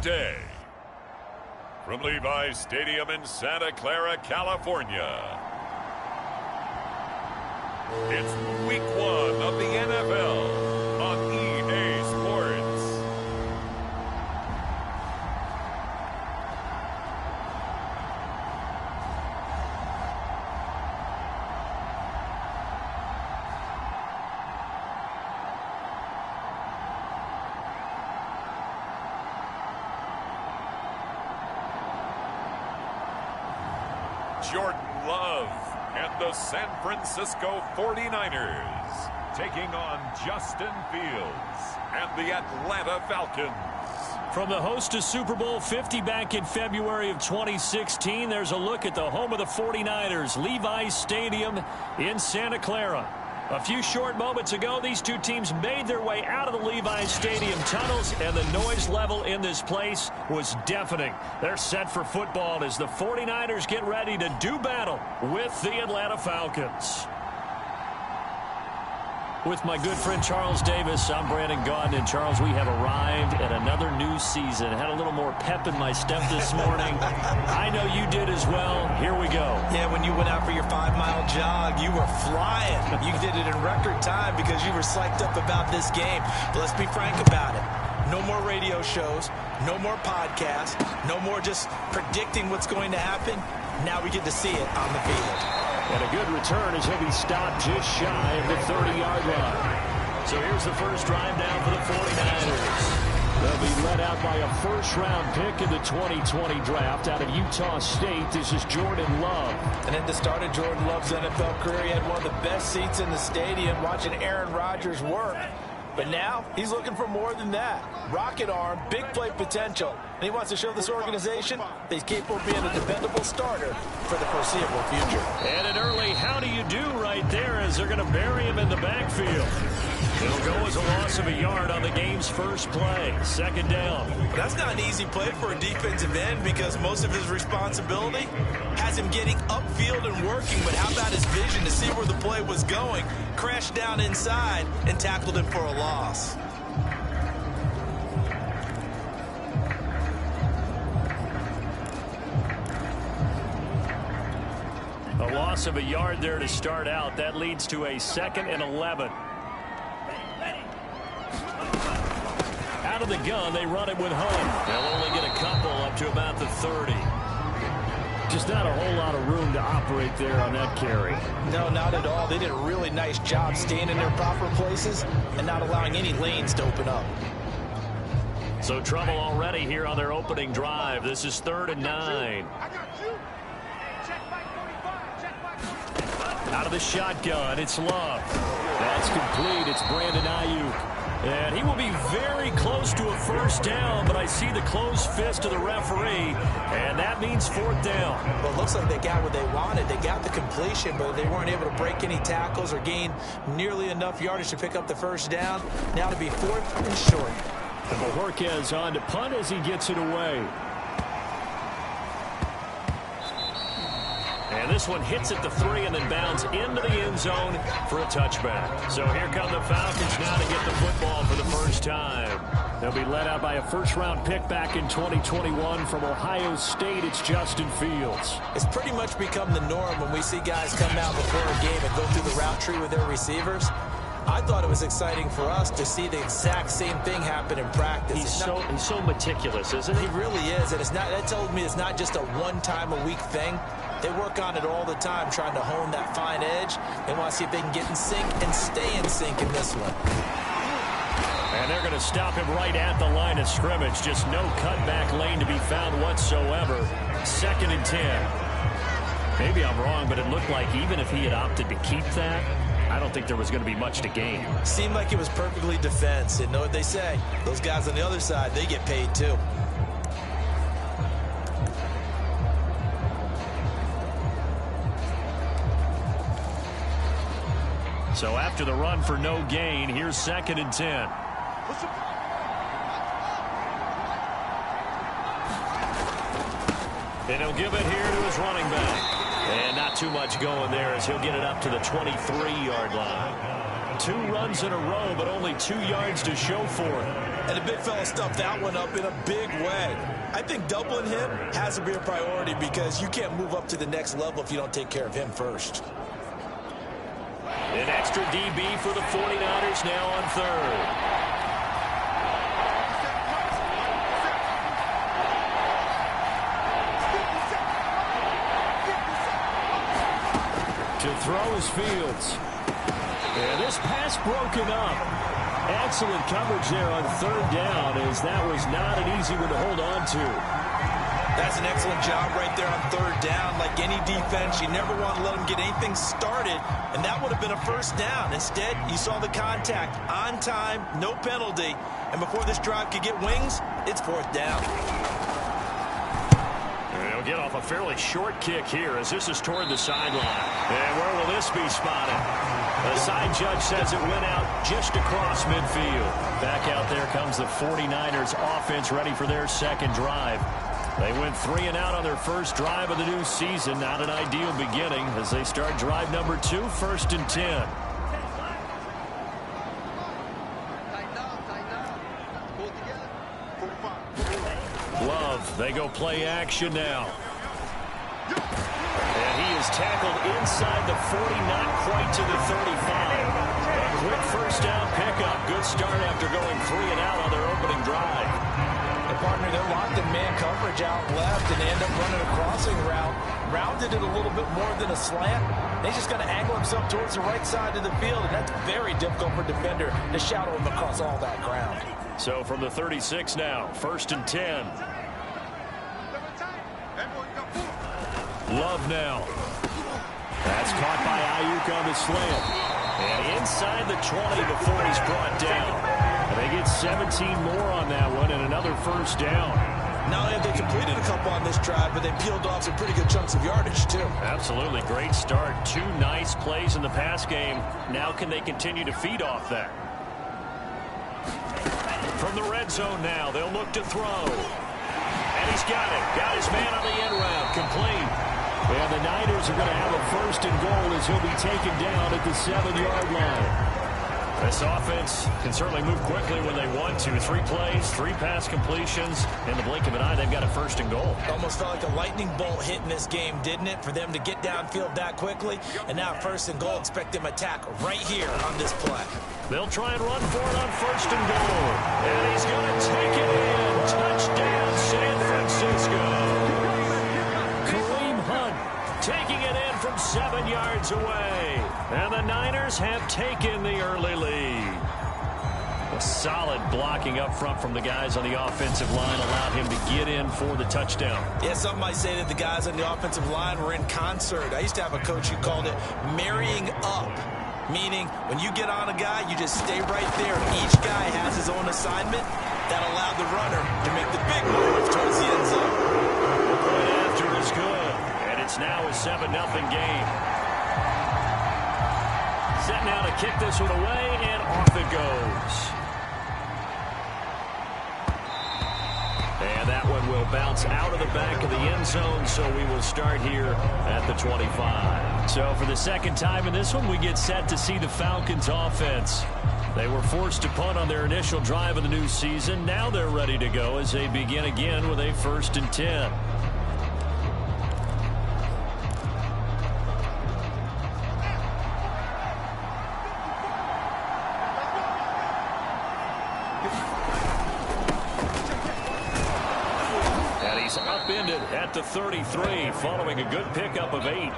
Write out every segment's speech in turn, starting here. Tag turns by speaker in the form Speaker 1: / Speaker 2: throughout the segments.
Speaker 1: day. From Levi's Stadium in Santa Clara, California, it's Week 1 of the NFL on EA Sports. Jordan Love and the San Francisco 49ers taking on Justin Fields and the Atlanta Falcons.
Speaker 2: From the host to Super Bowl 50 back in February of 2016, there's a look at the home of the 49ers, Levi's Stadium in Santa Clara. A few short moments ago, these two teams made their way out of the Levi's Stadium tunnels, and the noise level in this place was deafening. They're set for football as the 49ers get ready to do battle with the Atlanta Falcons. With my good friend Charles Davis, I'm Brandon Gaudin. And Charles, we have arrived at another new season. Had a little more pep in my step this morning. I know you did as well. Here we go.
Speaker 3: Yeah, when you went out for your 5-mile jog, you were flying. You did it in record time because you were psyched up about this game. But let's be frank about it. No more radio shows, no more podcasts, no more just predicting what's going to happen. Now we get to see it on the field.
Speaker 2: And a good return as he'll be stopped just shy of the 30-yard line. So here's the first drive down for the 49ers. They'll be led out by a first-round pick in the 2020 draft out of Utah State. This is Jordan Love.
Speaker 3: And at the start of Jordan Love's NFL career, he had one of the best seats in the stadium watching Aaron Rodgers work. But now he's looking for more than that. Rocket arm, big play potential. And he wants to show this organization that he's capable of being a dependable starter for the foreseeable future.
Speaker 2: And an early how do you do right there as they're going to bury him in the backfield. It'll go as a loss of a yard on the game's first play. Second down.
Speaker 3: That's not an easy play for a defensive end because most of his responsibility has him getting upfield and working. But how about his vision to see where the play was going? Crashed down inside and tackled him for a loss.
Speaker 2: A loss of a yard there to start out. That leads to a 2nd and 11. Out of the gun, they run it with home. They'll only get a couple up to about the 30. Just not a whole lot of room to operate there on that carry.
Speaker 3: No, not at all. They did a really nice job staying in their proper places and not allowing any lanes to open up.
Speaker 2: So trouble already here on their opening drive. This is 3rd and 9. Out of the shotgun, it's Love. That's complete. It's Brandon Ayuk. And he will be very close to a first down, but I see the closed fist of the referee, and that means 4th down.
Speaker 3: Well, it looks like they got what they wanted. They got the completion, but they weren't able to break any tackles or gain nearly enough yardage to pick up the first down. Now to be 4th and short.
Speaker 2: And Bojorquez on to punt as he gets it away. And this one hits at the 3 and then bounds into the end zone for a touchback. So here come the Falcons now to get the football for the first time. They'll be led out by a first-round pick back in 2021 from Ohio State. It's Justin Fields.
Speaker 3: It's pretty much become the norm when we see guys come out before a game and go through the route tree with their receivers. I thought it was exciting for us to see the exact same thing happen in practice.
Speaker 2: He's so meticulous, isn't he?
Speaker 3: He really is, and that tells me it's not just a one-time-a-week thing. They work on it all the time, trying to hone that fine edge. They want to see if they can get in sync and stay in sync in this one.
Speaker 2: And they're going to stop him right at the line of scrimmage. Just no cutback lane to be found whatsoever. 2nd and 10. Maybe I'm wrong, but it looked like even if he had opted to keep that, I don't think there was going to be much to gain.
Speaker 3: Seemed like it was perfectly defense. And know what they say? Those guys on the other side, they get paid too.
Speaker 2: So after the run for no gain, here's 2nd and 10. And he'll give it here to his running back. And not too much going there as he'll get it up to the 23-yard line. scored 2 runs in a row, but only 2 yards to show for it.
Speaker 3: And the big fella stuffed that one up in a big way. I think doubling him has to be a priority because you can't move up to the next level if you don't take care of him first.
Speaker 2: An extra DB for the 49ers now on third. To throw is Fields. And this pass broken up. Excellent coverage there on third down, as that was not an easy one to hold on to.
Speaker 3: That's an excellent job right there on third down. Like any defense, you never want to let them get anything started, and that would have been a first down. Instead, you saw the contact on time, no penalty, and before this drive could get wings, it's fourth down.
Speaker 2: They'll get off a fairly short kick here as this is toward the sideline. And where will this be spotted? The side judge says it went out just across midfield. Back out there comes the 49ers offense ready for their second drive. They went 3 and out on their first drive of the new season. Not an ideal beginning as they start drive number 2, 1st and 10. Love, they go play action now. And he is tackled inside the 40, not quite to the 35. A quick first down pickup. Good start after going 3 and out on their opening drive.
Speaker 3: And partner, they're locked in man coverage out left, and they end up running a crossing route. Rounded it a little bit more than a slant. They just got to angle himself towards the right side of the field, and that's very difficult for a defender to shadow him across all that ground.
Speaker 2: So from the 36 now, 1st and 10. Love now. That's caught by Ayuk on the slant. And inside the 20 before he's brought down. And they get 17 more on that one and another first down.
Speaker 3: Not only have they completed a couple on this drive, but they peeled off some pretty good chunks of yardage, too.
Speaker 2: Absolutely. Great start. 2 nice plays in the pass game. Now can they continue to feed off that? From the red zone now, they'll look to throw. And he's got it. Got his man on the end route. Complete. And the Niners are going to have a 1st and goal as he'll be taken down at the 7-yard line. This offense can certainly move quickly when they want to. 3 plays, 3 pass completions. In the blink of an eye, they've got a 1st and goal.
Speaker 3: Almost felt like a lightning bolt hit in this game, didn't it? For them to get downfield that quickly. And now 1st and goal. Expect them to attack right here on this play.
Speaker 2: They'll try and run for it on 1st and goal. And he's going to take it in. Touchdown, San Francisco. Taking it in from 7 yards away. And the Niners have taken the early lead. A solid blocking up front from the guys on the offensive line allowed him to get in for the touchdown.
Speaker 3: Yeah, some might say that the guys on the offensive line were in concert. I used to have a coach who called it marrying up. Meaning, when you get on a guy, you just stay right there. Each guy has his own assignment. That allowed the runner to make the big move towards the end zone.
Speaker 2: Right after is good. It's now a 7-0 game. Set now to kick this one away, and off it goes. And that one will bounce out of the back of the end zone, so we will start here at the 25. So for the second time in this one, we get set to see the Falcons offense. They were forced to punt on their initial drive of the new season. Now they're ready to go as they begin again with a 1st and 10. At the 33, following a good pickup of 8.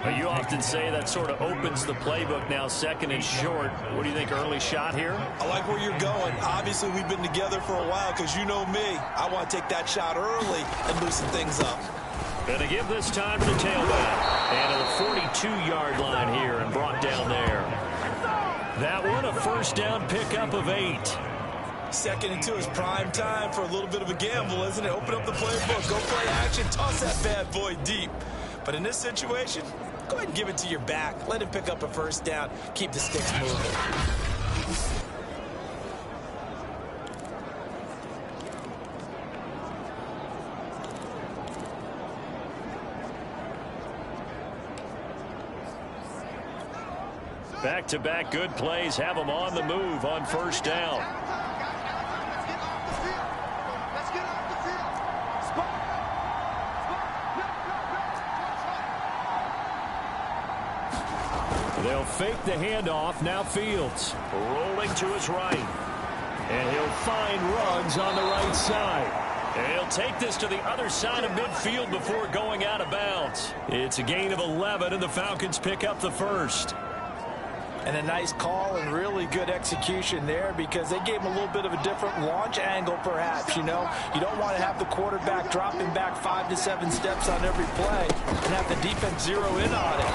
Speaker 2: But you often say that sort of opens the playbook now, 2nd and short. What do you think, early shot here?
Speaker 3: I like where you're going. Obviously, we've been together for a while because you know me. I want to take that shot early and loosen things up.
Speaker 2: Going to give this time to the tailback. And to the 42-yard line here and brought down there. That one, a first down pickup of 8.
Speaker 3: 2nd and 2 is prime time for a little bit of a gamble, isn't it? Open up the playbook, go play action, toss that bad boy deep. But in this situation, go ahead and give it to your back. Let him pick up a first down. Keep the sticks moving.
Speaker 2: Back-to-back good plays have them on the move on first down. They'll fake the handoff. Now Fields rolling to his right. And he'll find Ruggs on the right side. And he'll take this to the other side of midfield before going out of bounds. It's a gain of 11, and the Falcons pick up the first.
Speaker 3: And a nice call and really good execution there because they gave him a little bit of a different launch angle perhaps, you know. You don't want to have the quarterback dropping back 5 to 7 steps on every play and have the defense zero in on it.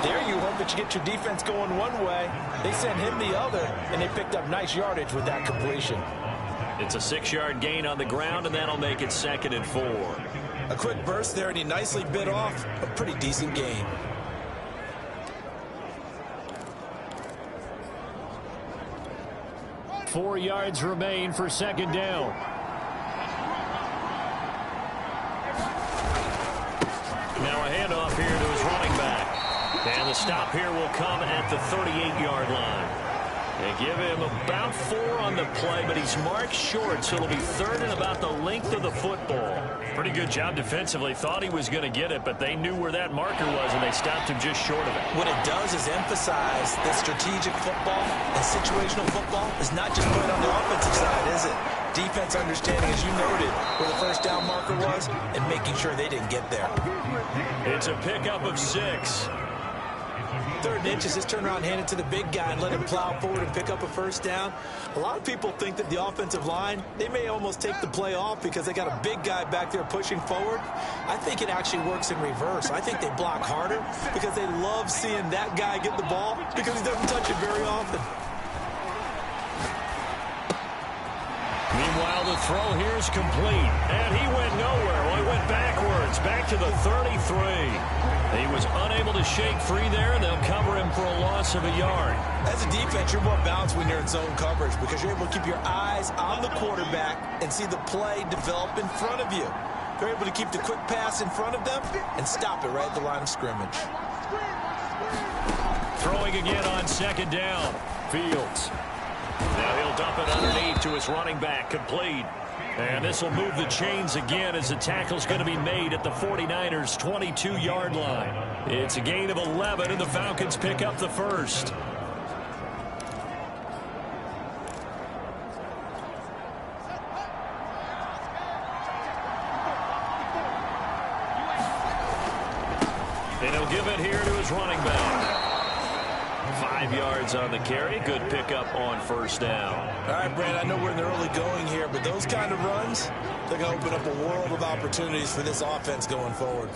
Speaker 3: There you hope that you get your defense going one way. They sent him the other, and they picked up nice yardage with that completion.
Speaker 2: It's a 6-yard gain on the ground, and that'll make it 2nd and 4.
Speaker 3: A quick burst there, and he nicely bit off a pretty decent gain.
Speaker 2: Four yards remain for 2nd down. Now a handoff here to his running back. And the stop here will come at the 38-yard line. They give him about 4 on the play, but he's marked short, so it'll be 3rd and about the length of the football. Pretty good job defensively. Thought he was going to get it, but they knew where that marker was, and they stopped him just short of it.
Speaker 3: What it does is emphasize that strategic football and situational football is not just played on the offensive side, is it? Defense understanding, as you noted, where the first down marker was and making sure they didn't get there.
Speaker 2: It's a pickup of 6.
Speaker 3: 3rd and inches, just turn around and hand it to the big guy and let him plow forward and pick up a first down. A lot of people think that the offensive line, they may almost take the play off because they got a big guy back there pushing forward. I think it actually works in reverse. I think they block harder because they love seeing that guy get the ball because he doesn't touch it very often.
Speaker 2: Meanwhile, the throw here is complete. And he went nowhere. Well, he went backwards, back to the 33. He was unable to shake free there, and they'll cover him for a loss of a yard.
Speaker 3: As a defense, you're more balanced when you're in zone coverage because you're able to keep your eyes on the quarterback and see the play develop in front of you. You're able to keep the quick pass in front of them and stop it right at the line of scrimmage.
Speaker 2: Throwing again on 2nd down. Fields. Now he'll dump it underneath to his running back, complete. And this will move the chains again as the tackle's going to be made at the 49ers' 22-yard line. It's a gain of 11, and the Falcons pick up the first. And he'll give it here to his running back. 5 yards on the carry. Good pickup on first down.
Speaker 3: All right, Brand, I know we're in the early going here, but those kind of runs, they're going to open up a world of opportunities for this offense going forward.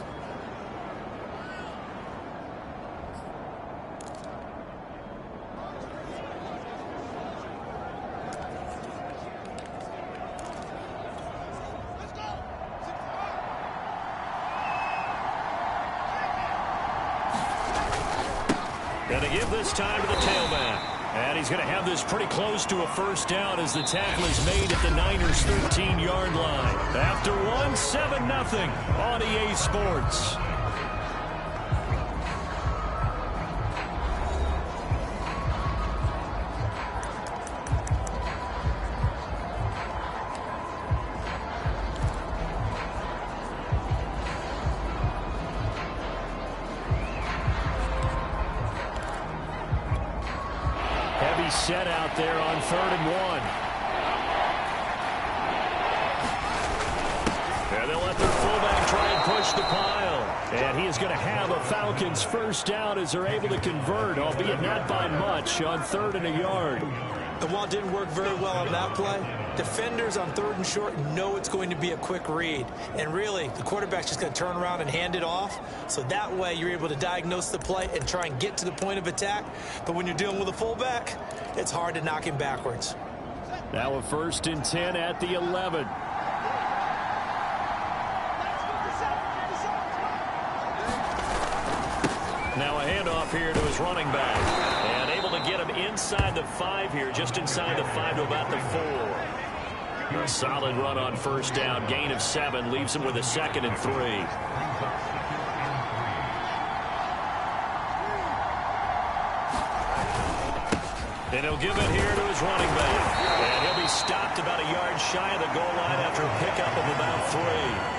Speaker 2: Going to give this time to the tailback. And he's going to have this pretty close to a first down as the tackle is made at the Niners' 13-yard line. After one, 7-0 on EA Sports. Set out there on 3rd and 1. And they'll let their fullback try and push the pile. And he is going to have a Falcons first down as they're able to convert, albeit not by much, on 3rd and a yard.
Speaker 3: And while it didn't work very well on that play, defenders on 3rd and short know it's going to be a quick read. And really, the quarterback's just going to turn around and hand it off. So that way, you're able to diagnose the play and try and get to the point of attack. But when you're dealing with a fullback, it's hard to knock him backwards.
Speaker 2: Now a 1st and 10 at the 11. Now a handoff here to his running back. And able to get him inside the 5 here, just inside the 5 to about the 4. A solid run on first down. Gain of 7 leaves him with a 2nd and 3. And he'll give it here to his running back. And he'll be stopped about a yard shy of the goal line after a pickup of about 3.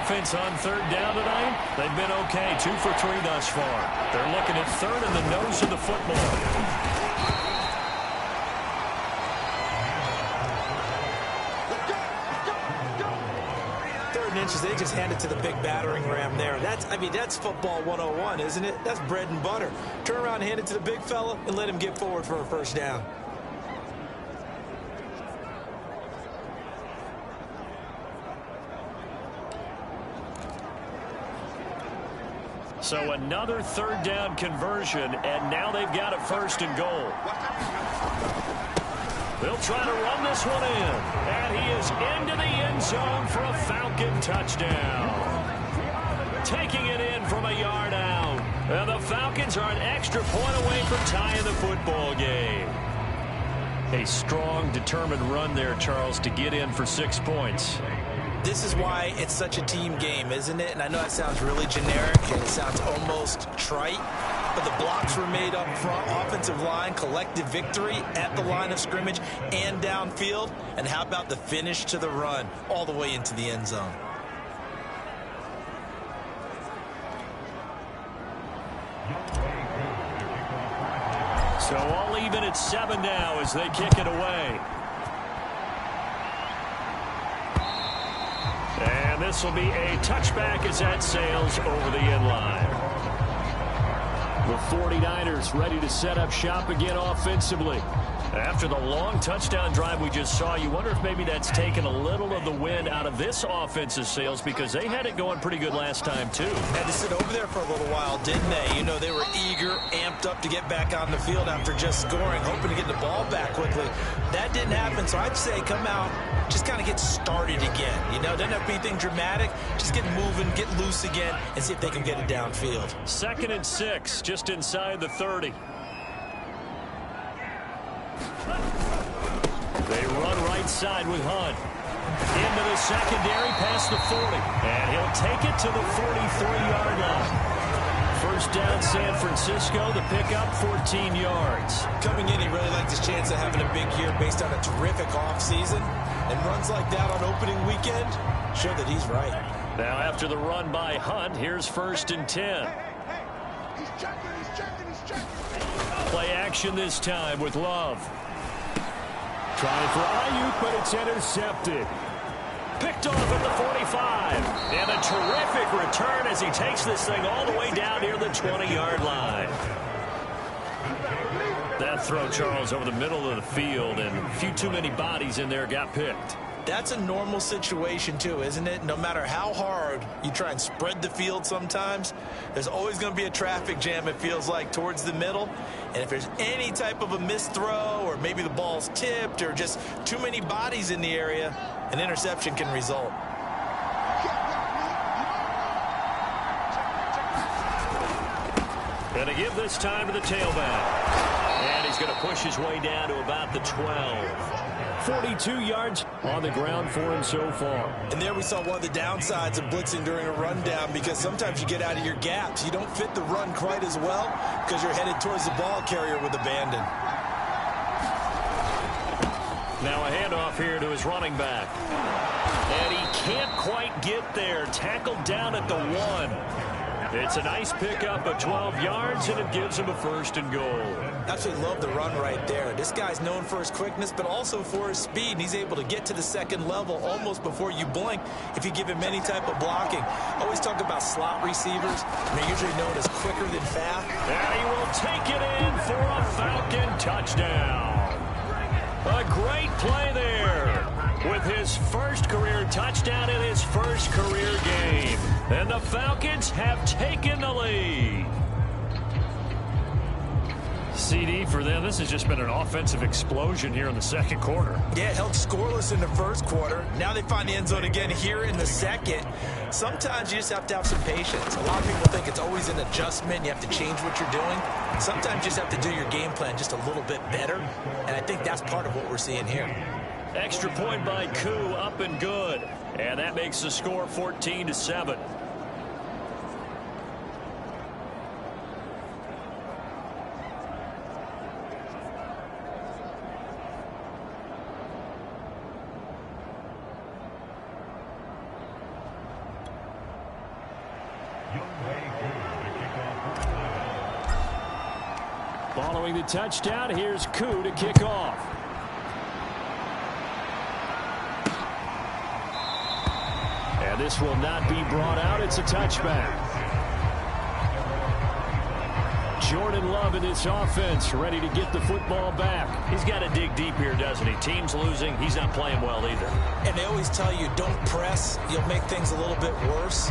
Speaker 2: Offense on third down tonight. They've been okay. 2 for 3 thus far. They're looking at third in the nose of the football.
Speaker 3: Third and inches, they just hand it to the big battering ram there. That's football 101, isn't it? That's bread and butter. Turn around, hand it to the big fella, and let him get forward for a first down.
Speaker 2: So another third down conversion, and now they've got a first and goal. They'll try to run this one in, and he is into the end zone for a Falcon touchdown. Taking it in from a yard out, and the Falcons are an extra point away from tying the football game. A strong, determined run there, Charles, to get in for 6 points.
Speaker 3: This is why it's such a team game, isn't it? And I know that sounds really generic and it sounds almost trite, but the blocks were made up front, offensive line, collective victory at the line of scrimmage and downfield. And how about the finish to the run all the way into the end zone?
Speaker 2: So all even at 7 now as they kick it away. And this will be a touchback as that sails over the end line. The 49ers ready to set up shop again offensively. After the long touchdown drive we just saw, you wonder if maybe that's taken a little of the wind out of this offensive sails because they had it going pretty good last time too.
Speaker 3: Had to sit over there for a little while, didn't they? You know, they were eager, amped up to get back on the field after just scoring, hoping to get the ball back quickly. That didn't happen, so I'd say come out, just kind of get started again. You know, doesn't have to be anything dramatic. Just get moving, get loose again, and see if they can get it downfield.
Speaker 2: 2nd and 6, just inside the 30. They run right side with Hunt. Into the secondary past the 40. And he'll take it to the 43-yard line. First down, San Francisco. The pickup, 14 yards.
Speaker 3: Coming in, he really liked his chance of having a big year based on a terrific offseason. And runs like that on opening weekend show that he's right.
Speaker 2: Now after the run by Hunt, here's 1st and 10.
Speaker 4: He's checking.
Speaker 2: Play action this time with Love. Trying for Ayuk, but it's intercepted. Picked off at the 45. And a terrific return as he takes this thing all the way down near the 20-yard line. That throw, Charles, over the middle of the field, and a few too many bodies in there got picked.
Speaker 3: That's a normal situation, too, isn't it? No matter how hard you try and spread the field sometimes, there's always going to be a traffic jam, it feels like, towards the middle. And if there's any type of a missed throw or maybe the ball's tipped or just too many bodies in the area, an interception can result.
Speaker 2: Going to give this time to the tailback. And he's going to push his way down to about the 12. 42 yards on the ground for him so far.
Speaker 3: And there we saw one of the downsides of blitzing during a rundown, because sometimes you get out of your gaps. You don't fit the run quite as well because you're headed towards the ball carrier with abandon.
Speaker 2: Now a handoff here to his running back. And he can't quite get there. Tackled down at the 1. It's a nice pickup of 12 yards, and it gives him a 1st and goal.
Speaker 3: Absolutely love the run right there. This guy's known for his quickness, but also for his speed. And he's able to get to the 2nd level almost before you blink if you give him any type of blocking. I always talk about slot receivers, and they're usually known as quicker than fast.
Speaker 2: And he will take it in for a Falcon touchdown. A great play there with his first career touchdown in his first career game. And the Falcons have taken the lead. CD for them. This has just been an offensive explosion here in the second quarter.
Speaker 3: Yeah, held scoreless in the first quarter. Now they find the end zone again here in the second. Sometimes you just have to have some patience. A lot of people think it's always an adjustment. You have to change what you're doing. Sometimes you just have to do your game plan just a little bit better. And I think that's part of what we're seeing here.
Speaker 2: Extra point by Koo, up and good. And that makes the score 14-7. Following the touchdown, here's Koo to kick off. And this will not be brought out. It's a touchback. Jordan Love in this offense, ready to get the football back. He's got to dig deep here, doesn't he? Team's losing. He's not playing well either.
Speaker 3: And they always tell you, don't press. You'll make things a little bit worse.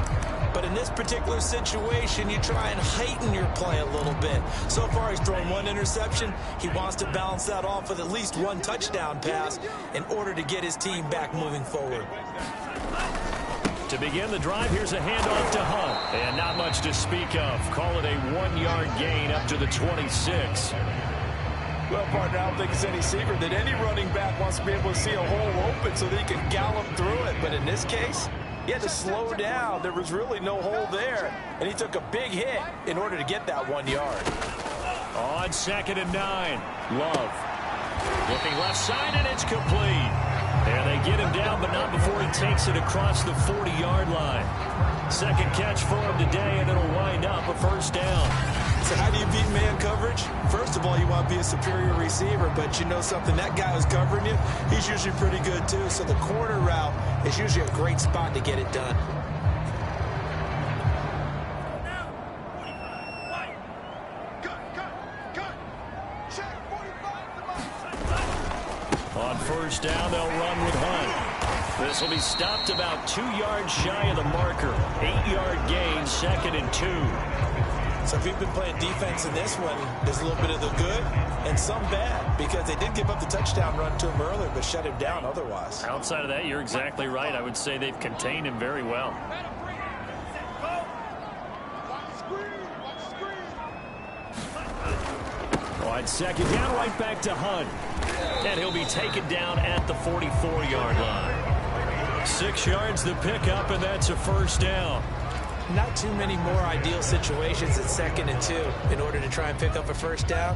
Speaker 3: But in this particular situation, you try and heighten your play a little bit. So far, he's thrown one interception. He wants to balance that off with at least one touchdown pass in order to get his team back moving forward.
Speaker 2: To begin the drive, here's a handoff to Hunt. And not much to speak of. Call it a 1-yard gain up to the 26.
Speaker 3: Well, partner, I don't think it's any secret that any running back wants to be able to see a hole open so that he can gallop through it. But in this case, he had to slow down. There was really no hole there. And he took a big hit in order to get that 1 yard.
Speaker 2: On 2nd and 9, Love. Looking left side, and it's complete. And they get him down, but not before he takes it across the 40-yard line. Second catch for him today, and it'll wind up a first down.
Speaker 3: So how do you beat man coverage? First of all, you want to be a superior receiver, but you know something, that guy who's covering you, he's usually pretty good too. So the corner route is usually a great spot to get it done.
Speaker 2: On first down, they'll run with Hunt. This will be stopped about 2 yards shy of the marker. 8-yard gain, 2nd and 2.
Speaker 3: So if you've been playing defense in this one, there's a little bit of the good and some bad, because they did give up the touchdown run to him earlier, but shut him down otherwise.
Speaker 2: Outside of that, you're exactly right. I would say they've contained him very well. Wide second down, right back to Hunt. And he'll be taken down at the 44-yard line. 6 yards the pickup, and that's a first down.
Speaker 3: Not too many more ideal situations at 2nd and 2 in order to try and pick up a first down.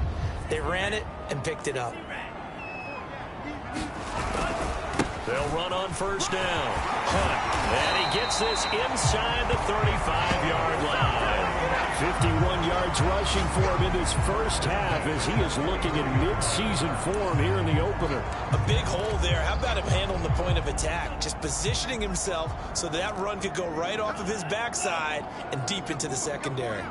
Speaker 3: They ran it and picked it up.
Speaker 2: They'll run on first down. Hunt, and he gets this inside the 35-yard line. 51 yards rushing for him in this first half as he is looking in mid-season form here in the opener.
Speaker 3: A big hole there. How about him handling the point of attack? Just positioning himself so that run could go right off of his backside and deep into the secondary.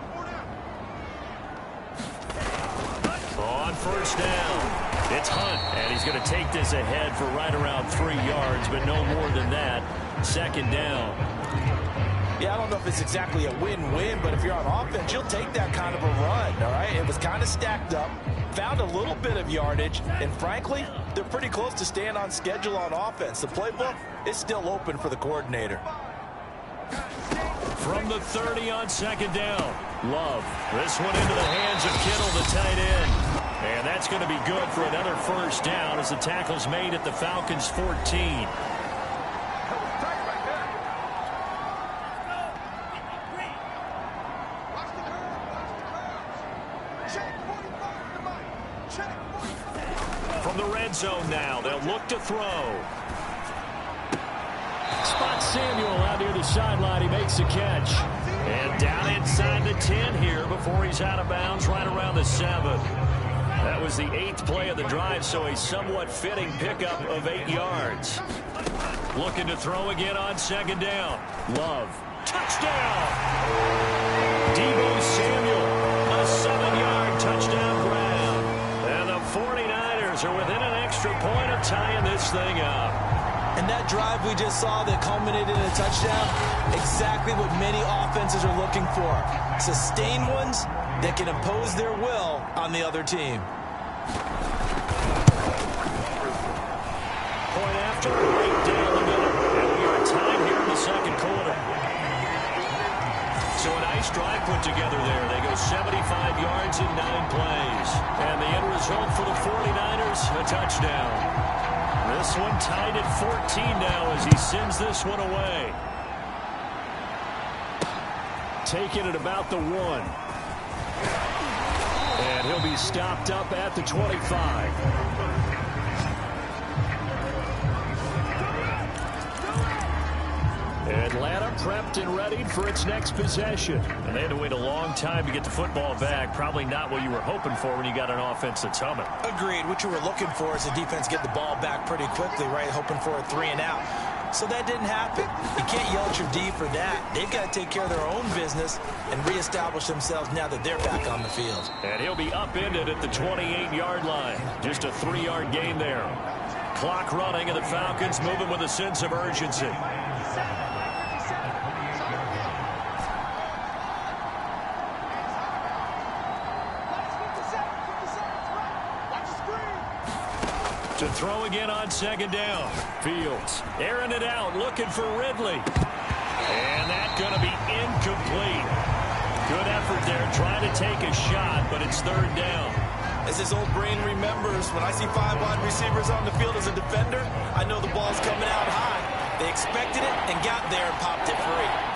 Speaker 2: On first down, it's Hunt, and he's going to take this ahead for right around 3 yards, but no more than that. 2nd down.
Speaker 3: Yeah, I don't know if it's exactly a win-win, but if you're on offense, you'll take that kind of a run, all right? It was kind of stacked up, found a little bit of yardage, and frankly, they're pretty close to staying on schedule on offense. The playbook is still open for the coordinator.
Speaker 2: From the 30 on 2nd down, Love. This one into the hands of Kittle, the tight end. And that's going to be good for another first down as the tackle's made at the Falcons' 14. From the red zone now, they'll look to throw. Spot Samuel out near the sideline. He makes the catch. And down inside the 10 here before he's out of bounds right around the 7. That was the 8th play of the drive, so a somewhat fitting pickup of 8 yards. Looking to throw again on 2nd down. Love. Touchdown! Deebo Samuel. A 7-yard touchdown grab. And the 49ers are within an extra point of tying this thing up.
Speaker 3: And that drive we just saw that culminated in a touchdown, exactly what many offenses are looking for. Sustained ones that can impose their will on the other team.
Speaker 2: Point after, right down the middle. And we are tied here in the second quarter. So a nice drive put together there. They go 75 yards in 9 plays. And the end result for the 49ers, a touchdown. This one tied at 14 now as he sends this one away. Taking it about the 1. And he'll be stopped up at the 25. Atlanta prepped and ready for its next possession. And they had to wait a long time to get the football back. Probably not what you were hoping for when you got an offense that's humming.
Speaker 3: Agreed. What you were looking for is the defense get the ball back pretty quickly, right? Hoping for a 3 and out. So that didn't happen. You can't yell at your D for that. They've got to take care of their own business and reestablish themselves now that they're back on the field.
Speaker 2: And he'll be upended at the 28-yard line. Just a 3-yard gain there. Clock running, and the Falcons moving with a sense of urgency. To throw again on second down. Fields airing it out, looking for Ridley. And that's going to be incomplete. Good effort there, trying to take a shot, but it's third down.
Speaker 3: As his old brain remembers, when I see 5 wide receivers on the field as a defender, I know the ball's coming out high. They expected it and got there and popped it free.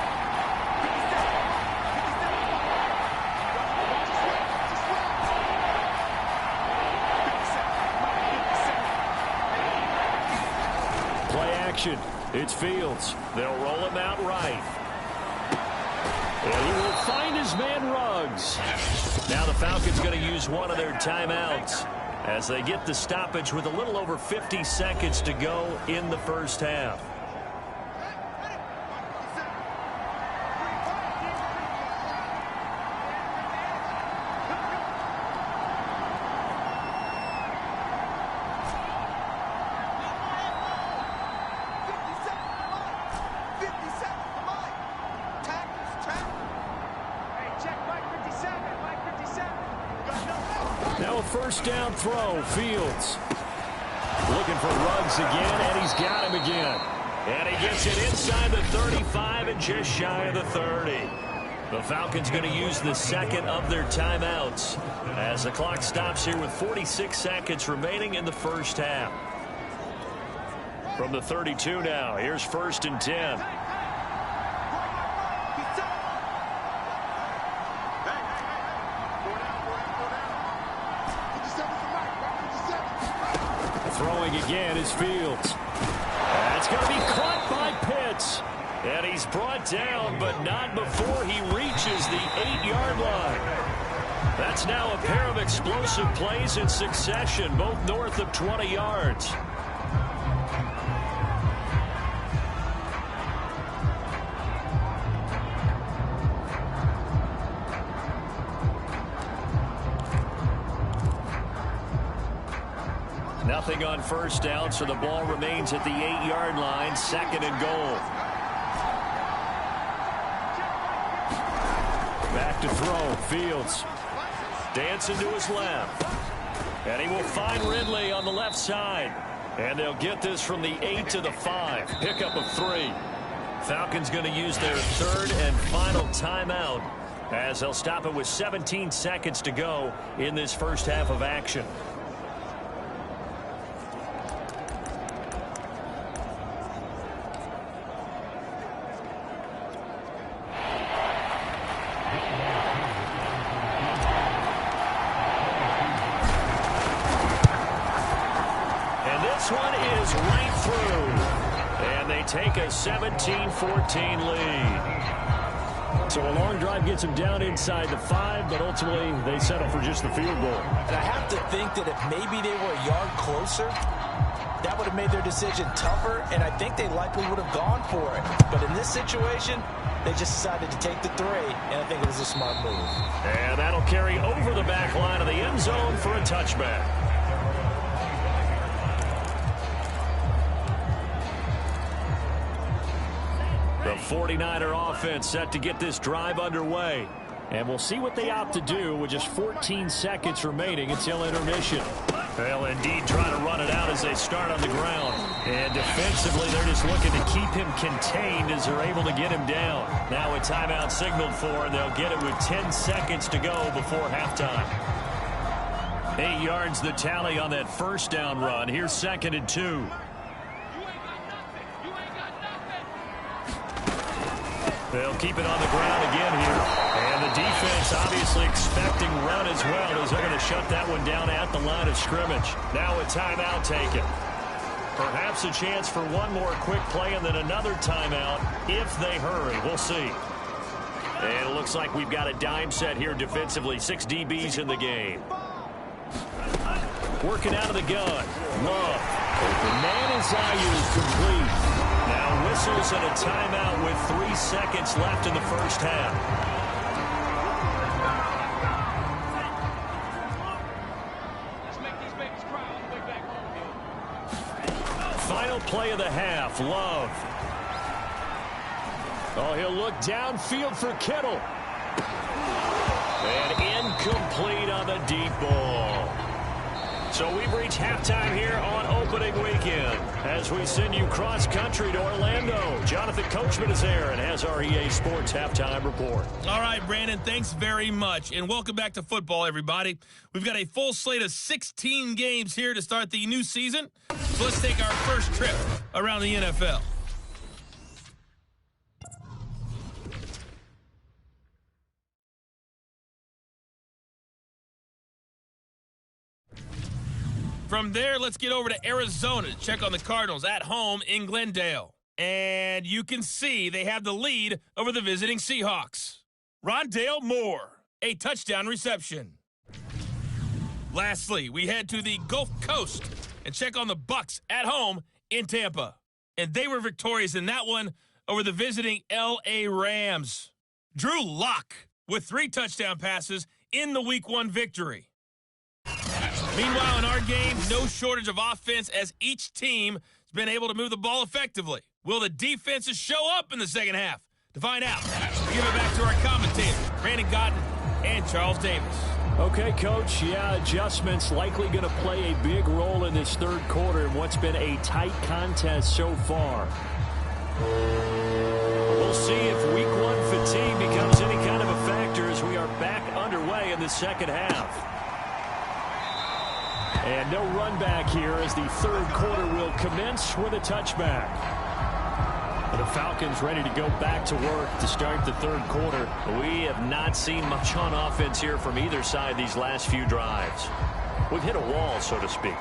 Speaker 2: It's Fields. They'll roll him out right. And he will find his man Ruggs. Now the Falcons going to use one of their timeouts as they get the stoppage with a little over 50 seconds to go in the first half. First down throw, Fields. Looking for Ruggs again, and he's got him again. And he gets it inside the 35 and just shy of the 30. The Falcons going to use the second of their timeouts as the clock stops here with 46 seconds remaining in the first half. From the 32 now, here's 1st and 10. Throwing again is Fields. That's going to be caught by Pitts. And he's brought down, but not before he reaches the 8-yard line. That's now a pair of explosive plays in succession, both north of 20 yards. Nothing on first down, so the ball remains at the 8-yard line, 2nd and goal. Back to throw, Fields. Dancing to his left. And he will find Ridley on the left side. And they'll get this from the 8 to the 5. Pickup of 3. Falcons going to use their 3rd and final timeout as they'll stop it with 17 seconds to go in this first half of action. Take a 17-14 lead. So a long drive gets them down inside the 5, but ultimately they settle for just the field goal.
Speaker 3: And I have to think that if maybe they were a yard closer, that would have made their decision tougher, and I think they likely would have gone for it. But in this situation, they just decided to take the 3, and I think it was a smart move.
Speaker 2: And that'll carry over the back line of the end zone for a touchback. The 49er offense set to get this drive underway. And we'll see what they opt to do with just 14 seconds remaining until intermission. They'll indeed try to run it out as they start on the ground. And defensively, they're just looking to keep him contained as they're able to get him down. Now a timeout signaled for, and they'll get it with 10 seconds to go before halftime. 8 yards the tally on that first down run. Here's 2nd and 2. They'll keep it on the ground again here. And the defense obviously expecting run as well as they're going to shut that one down at the line of scrimmage. Now a timeout taken. Perhaps a chance for one more quick play and then another timeout if they hurry. We'll see. And it looks like we've got a dime set here defensively. 6 DBs in the game. Working out of the gun. Love. The man is complete. Now whistles and a timeout with 3 seconds left in the first half.
Speaker 5: Let's make these babies cry all the way back home.
Speaker 2: Final play of the half. Love. Oh, he'll look downfield for Kittle. And incomplete on the deep ball. So we've reached halftime here on opening weekend as we send you cross-country to Orlando. Jonathan Coachman is there and has our EA Sports halftime report.
Speaker 6: All right, Brandon, thanks very much. And welcome back to football, everybody. We've got a full slate of 16 games here to start the new season. So let's take our first trip around the NFL. From there, let's get over to Arizona to check on the Cardinals at home in Glendale. And you can see they have the lead over the visiting Seahawks. Rondale Moore, a touchdown reception. Lastly, we head to the Gulf Coast and check on the Bucs at home in Tampa. And they were victorious in that one over the visiting L.A. Rams. Drew Lock with 3 touchdown passes in the Week 1 victory. Meanwhile, in our game, no shortage of offense as each team has been able to move the ball effectively. Will the defenses show up in the second half? To find out, we give it back to our commentators, Brandon Gotten and Charles Davis.
Speaker 2: Okay, Coach. Yeah, adjustments likely going to play a big role in this third quarter in what's been a tight contest so far. We'll see if Week 1 fatigue becomes any kind of a factor as we are back underway in the second half. And no run back here as the third quarter will commence with a touchback. The Falcons ready to go back to work to start the third quarter. We have not seen much on offense here from either side these last few drives. We've hit a wall, so to speak.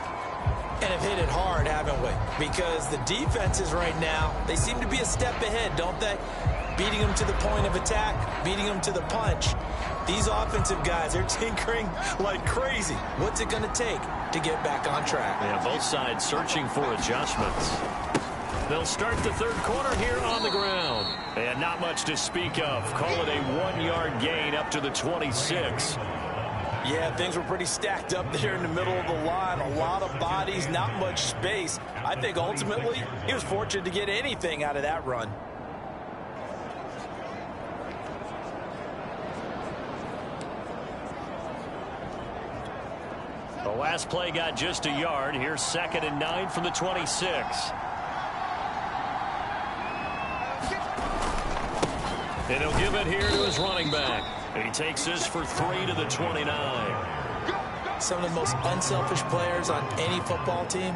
Speaker 3: And have hit it hard, haven't we? Because the defenses right now, they seem to be a step ahead, don't they? Beating them to the point of attack, beating them to the punch. These offensive guys, they're tinkering like crazy. What's it going to take to get back on track?
Speaker 2: Yeah, both sides searching for adjustments. They'll start the third quarter here on the ground. And not much to speak of. Call it a 1-yard gain up to the 26.
Speaker 3: Yeah, things were pretty stacked up there in the middle of the line. A lot of bodies, not much space. I think ultimately he was fortunate to get anything out of that run.
Speaker 2: The last play got just a yard. Here's 2nd and 9 from the 26. And he'll give it here to his running back. And he takes this for 3 to the 29.
Speaker 3: Some of the most unselfish players on any football team,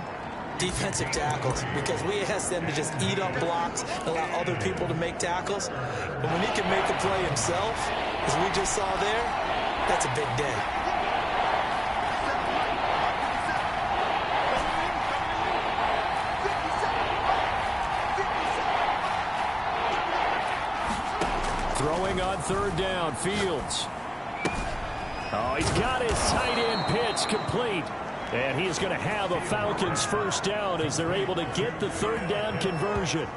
Speaker 3: defensive tackles, because we ask them to just eat up blocks and allow other people to make tackles. But when he can make a play himself, as we just saw there, that's a big day.
Speaker 2: Throwing on third down, Fields. Oh, he's got his tight end pitch complete. And he is going to have a Falcons first down as they're able to get the third down conversion.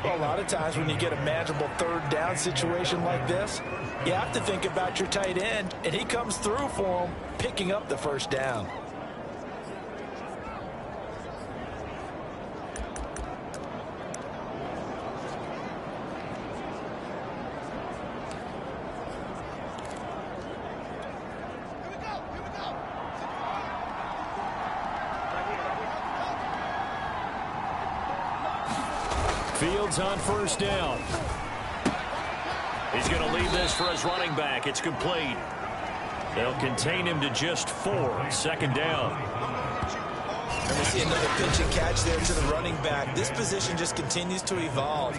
Speaker 3: Well, a lot of times when you get a manageable third down situation like this, you have to think about your tight end, and he comes through for him, picking up the first down.
Speaker 2: Fields on first down. He's going to leave this for his running back. It's complete. They'll contain him to just 4. Second down.
Speaker 3: And we see another pitch and catch there to the running back. This position just continues to evolve.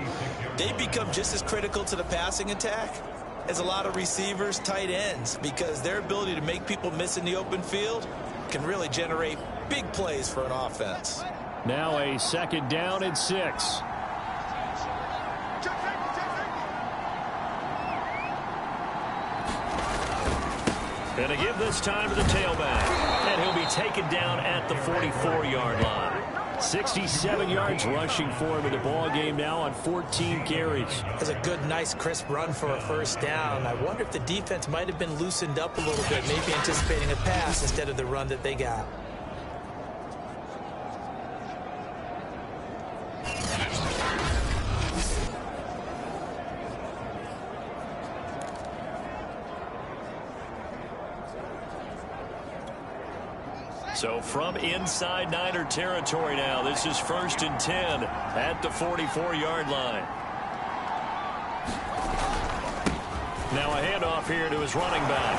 Speaker 3: They become just as critical to the passing attack as a lot of receivers, tight ends, because their ability to make people miss in the open field can really generate big plays for an offense.
Speaker 2: Now a second down and 6. And to give this time to the tailback. And he'll be taken down at the 44-yard line. 67 yards rushing for him in the ball game now on 14 carries.
Speaker 3: That's a good, nice, crisp run for a first down. I wonder if the defense might have been loosened up a little bit, maybe anticipating a pass instead of the run that they got.
Speaker 2: So from inside Niner territory now, this is 1st and 10 at the 44-yard line. Now a handoff here to his running back.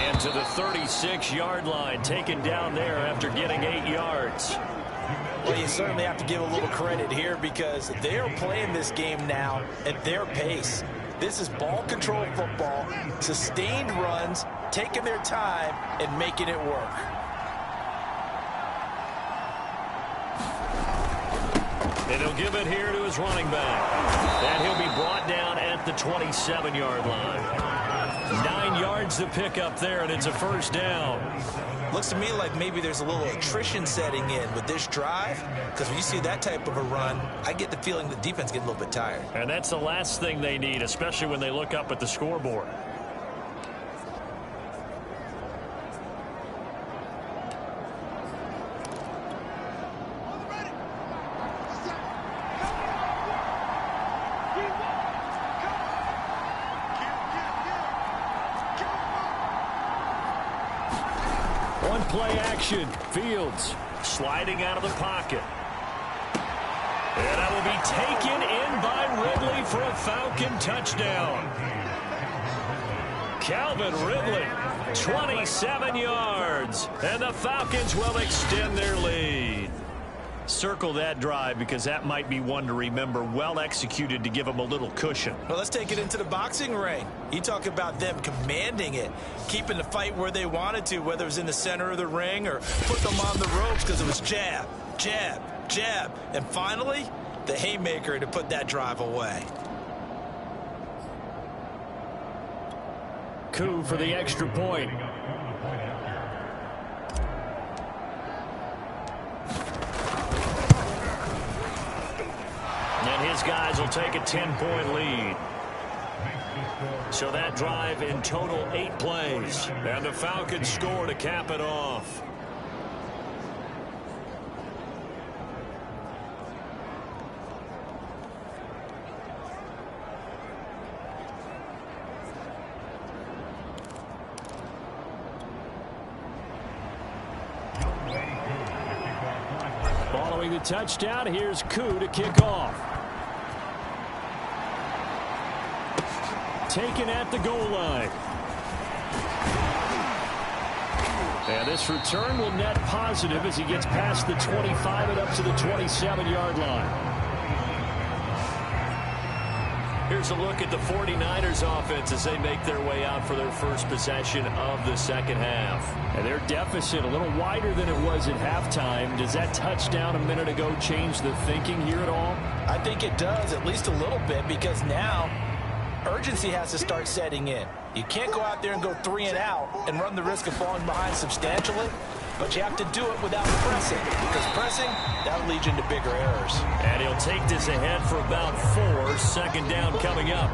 Speaker 2: And to the 36-yard line, taken down there after getting 8 yards.
Speaker 3: Well, you certainly have to give a little credit here because they are playing this game now at their pace. This is ball control football, sustained runs, taking their time and making it work.
Speaker 2: And he'll give it here to his running back. And he'll be brought down at the 27-yard line. 9 yards to pick up there, and it's a first down.
Speaker 3: Looks to me like maybe there's a little attrition setting in with this drive, because when you see that type of a run, I get the feeling the defense gets a little bit tired.
Speaker 2: And that's the last thing they need, especially when they look up at the scoreboard. Play action. Fields sliding out of the pocket. And that will be taken in by Ridley for a Falcon touchdown. Calvin Ridley, 27 yards. And the Falcons will extend their lead. Circle that drive because that might be one to remember. Well executed to give them a little cushion.
Speaker 3: Well, let's take it into the boxing ring. You talk about them commanding it, keeping the fight where they wanted to, whether it was in the center of the ring or put them on the ropes because it was jab, jab, jab. And finally, the haymaker to put that drive away.
Speaker 2: Coup for the extra point. And his guys will take a 10-point lead. So that drive in total 8 plays. And the Falcons score to cap it off. Following the touchdown, here's Koo to kick off. Taken at the goal line. And this return will net positive as he gets past the 25 and up to the 27-yard line. Here's a look at the 49ers offense as they make their way out for their first possession of the second half. And their deficit a little wider than it was at halftime. Does that touchdown a minute ago change the thinking here at all?
Speaker 3: I think it does, at least a little bit, because now urgency has to start setting in. You can't go out there and go 3 and out and run the risk of falling behind substantially, but you have to do it without pressing, because pressing, that'll lead you into bigger errors.
Speaker 2: And he'll take this ahead for about 4. Second down coming up.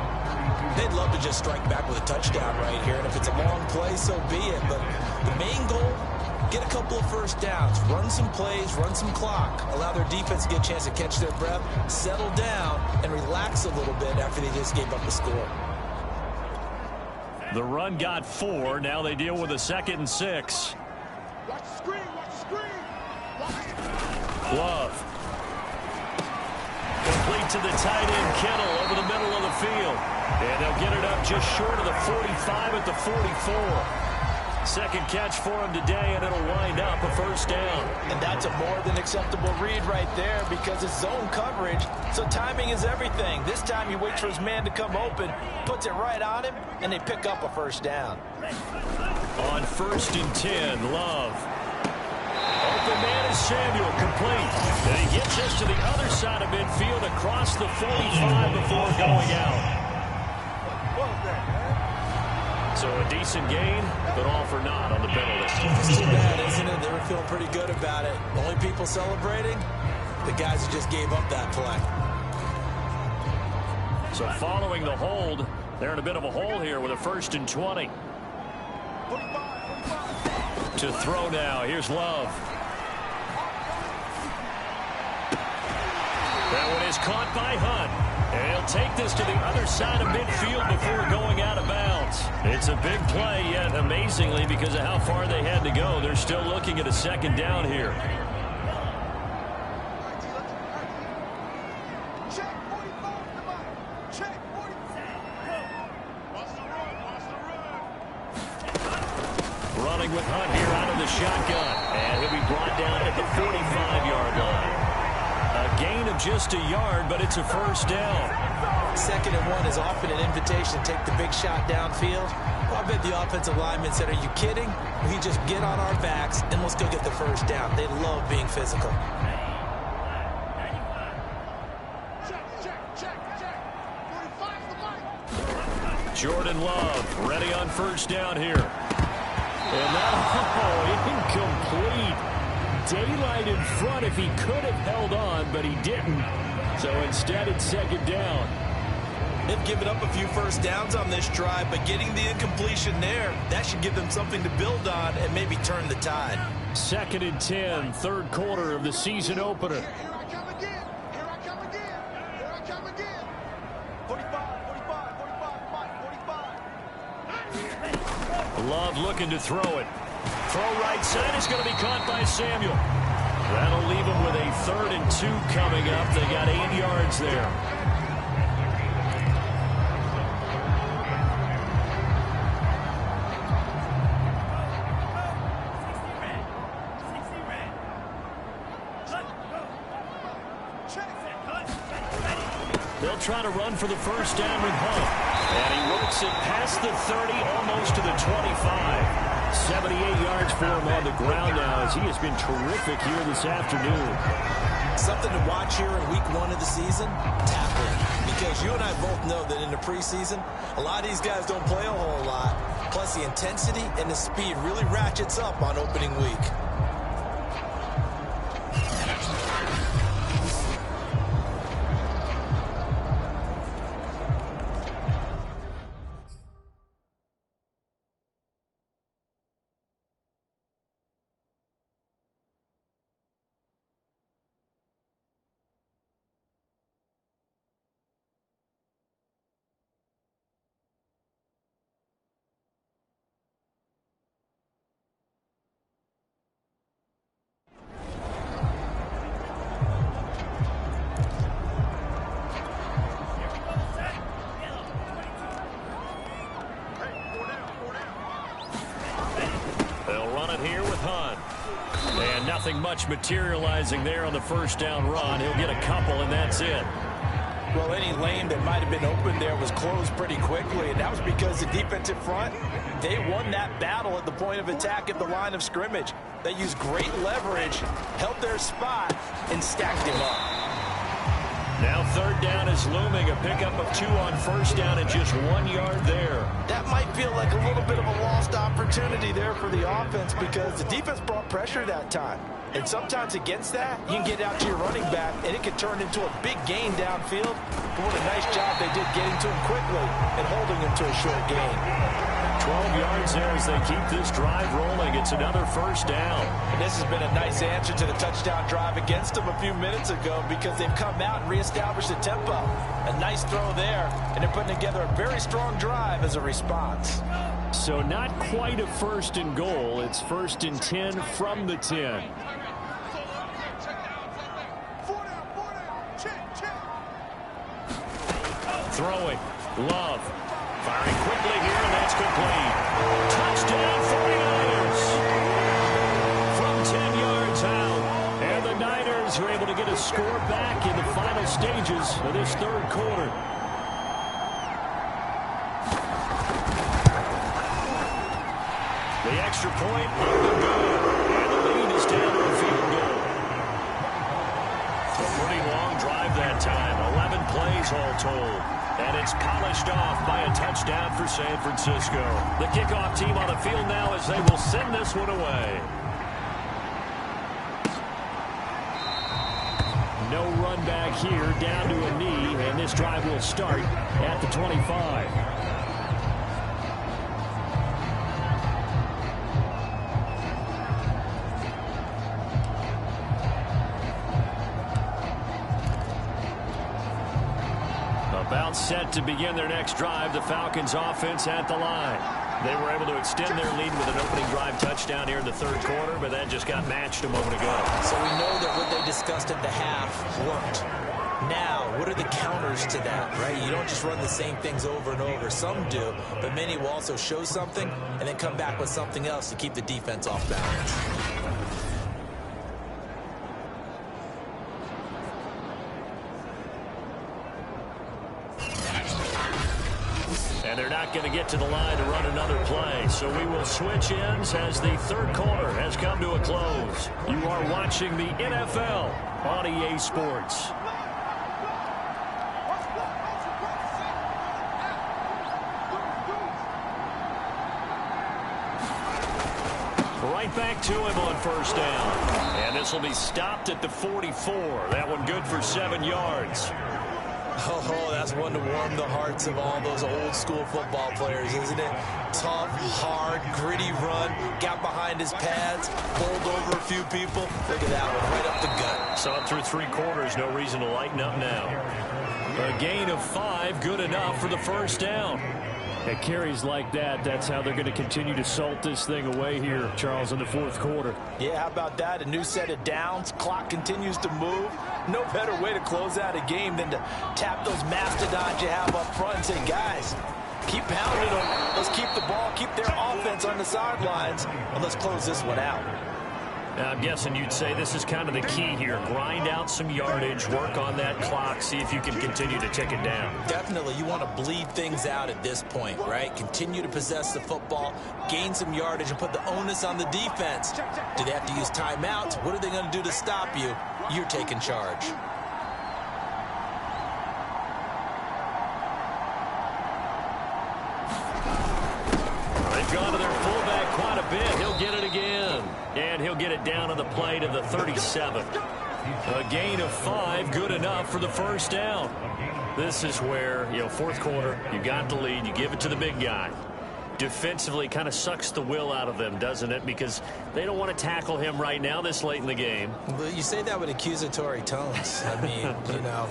Speaker 3: They'd love to just strike back with a touchdown right here, and if it's a long play, so be it. But the main goal, get a couple of first downs, run some plays, run some clock, allow their defense to get a chance to catch their breath, settle down, and relax a little bit after they just gave up the score.
Speaker 2: The run got 4. Now they deal with a 2nd and 6.
Speaker 4: Watch the screen, watch the screen. Watch the screen.
Speaker 2: Love. Complete to the tight end, Kittle, over the middle of the field. And they'll get it up just short of the 45 at the 44. Second catch for him today, and it'll wind up a first down.
Speaker 3: And that's a more than acceptable read right there because it's zone coverage, so timing is everything. This time he waits for his man to come open, puts it right on him, and they pick up a first down.
Speaker 2: On 1st and 10, Love. Open man is Samuel, complete. And he gets us to the other side of midfield across the 45 before going out. So a decent gain, but all for naught on the penalty.
Speaker 3: It's too bad, isn't it? They were feeling pretty good about it. The only people celebrating, the guys who just gave up that play.
Speaker 2: So following the hold, they're in a bit of a hole here with a 1st and 20. To throw now, here's Love. That one is caught by Hunt. And he'll take this to the other side of midfield before going out of bounds. It's a big play, yet amazingly, because of how far they had to go, they're still looking at a second down here. Running with Hunt here out of the shotgun. And he'll be brought down at the 45-yard line. A gain of just a yard, but it's a first down.
Speaker 3: 2nd and 1 is often an invitation to take the big shot downfield. Well, I bet the offensive lineman said, are you kidding? We just get on our backs and let's go get the first down. They love being physical.
Speaker 2: Jordan Love ready on first down here. And now, incomplete. Daylight in front if he could have held on, but he didn't. So instead, it's second down.
Speaker 3: They've given up a few first downs on this drive, but getting the incompletion there, that should give them something to build on and maybe turn the tide.
Speaker 2: 2nd and 10, 3rd quarter of the season opener.
Speaker 4: Here I come again. Here I come again. Here I come again. 45, 45, 45, 45.
Speaker 2: Love looking to throw it. Throw right side is going to be caught by Samuel. That'll leave him with a 3rd and 2 coming up. They got 8 yards there. They'll try to run for the first down with Hunt. And he works it past the 30, almost to the 25. 78 yards for him on the ground now as he has been terrific here this afternoon.
Speaker 3: Something to watch here in week 1 of the season, tackling. Because you and I both know that in the preseason, a lot of these guys don't play a whole lot. Plus the intensity and the speed really ratchets up on opening week.
Speaker 2: Nothing much materializing there on the first down run. He'll get a couple, and that's it.
Speaker 3: Well, any lane that might have been open there was closed pretty quickly, and that was because the defensive front, they won that battle at the point of attack at the line of scrimmage. They used great leverage, held their spot, and stacked him up.
Speaker 2: Now 3rd down is looming. A pickup of 2 on first down and just 1 yard there.
Speaker 3: That might feel like a little bit of a lost opportunity there for the offense because the defense brought pressure that time. And sometimes against that, you can get out to your running back, and it can turn into a big gain downfield. But what a nice job they did getting to him quickly and holding him to a short gain.
Speaker 2: 12 yards there as they keep this drive rolling. It's another first down.
Speaker 3: And this has been a nice answer to the touchdown drive against them a few minutes ago because they've come out and reestablished the tempo. A nice throw there, and they're putting together a very strong drive as a response.
Speaker 2: So not quite a 1st and goal. It's 1st and 10 from the 10. throwing. Love. Firing quickly here, and that's complete. Touchdown 49ers. From 10 yards out. And the Niners are able to get a score back in the final stages of this third quarter. The extra point up and good. And the lead is down to a field goal. A pretty long drive that time. 11 plays all told. And it's polished off by a touchdown for San Francisco. The kickoff team on the field now as they will send this one away. No run back here, down to a knee, and this drive will start at the 25. About set to begin their next drive, the Falcons offense at the line. They were able to extend their lead with an opening drive touchdown here in the third quarter, but that just got matched a moment ago.
Speaker 3: So we know that what they discussed at the half worked. Now, what are the counters to that, right? You don't just run the same things over and over. Some do, but many will also show something and then come back with something else to keep the defense off balance.
Speaker 2: And they're not going to get to the line to run another play. So we will switch ends as the third quarter has come to a close. You are watching the NFL on EA Sports. Right back to him on first down. And this will be stopped at the 44. That one good for 7 yards.
Speaker 3: Oh, that's one to warm the hearts of all those old school football players, isn't it? Tough, hard, gritty run, got behind his pads, bowled over a few people. Look at that one, right up the gut.
Speaker 2: So up through 3 quarters, no reason to lighten up now. A gain of 5, good enough for the first down. At carries like that, that's how they're going to continue to salt this thing away here, Charles, in the fourth quarter.
Speaker 3: Yeah, how about that? A new set of downs. Clock continues to move. No better way to close out a game than to tap those mastodons you have up front and say, guys, keep pounding them. Let's keep the ball, keep their offense on the sidelines, and let's close this one out.
Speaker 2: Now, I'm guessing you'd say this is kind of the key here. Grind out some yardage, work on that clock, see if you can continue to tick it down.
Speaker 3: Definitely. You want to bleed things out at this point, right? Continue to possess the football, gain some yardage, and put the onus on the defense. Do they have to use timeouts? What are they going to do to stop you? You're taking charge.
Speaker 2: They've gone to their fullback quite a bit. He'll get it again. And he'll get it down to the play to the 37. A gain of 5, good enough for the first down. This is where, fourth quarter, you got the lead, you give it to the big guy. Defensively kind of sucks the will out of them, doesn't it? Because they don't want to tackle him right now this late in the game.
Speaker 3: Well, you say that with accusatory tones. I mean,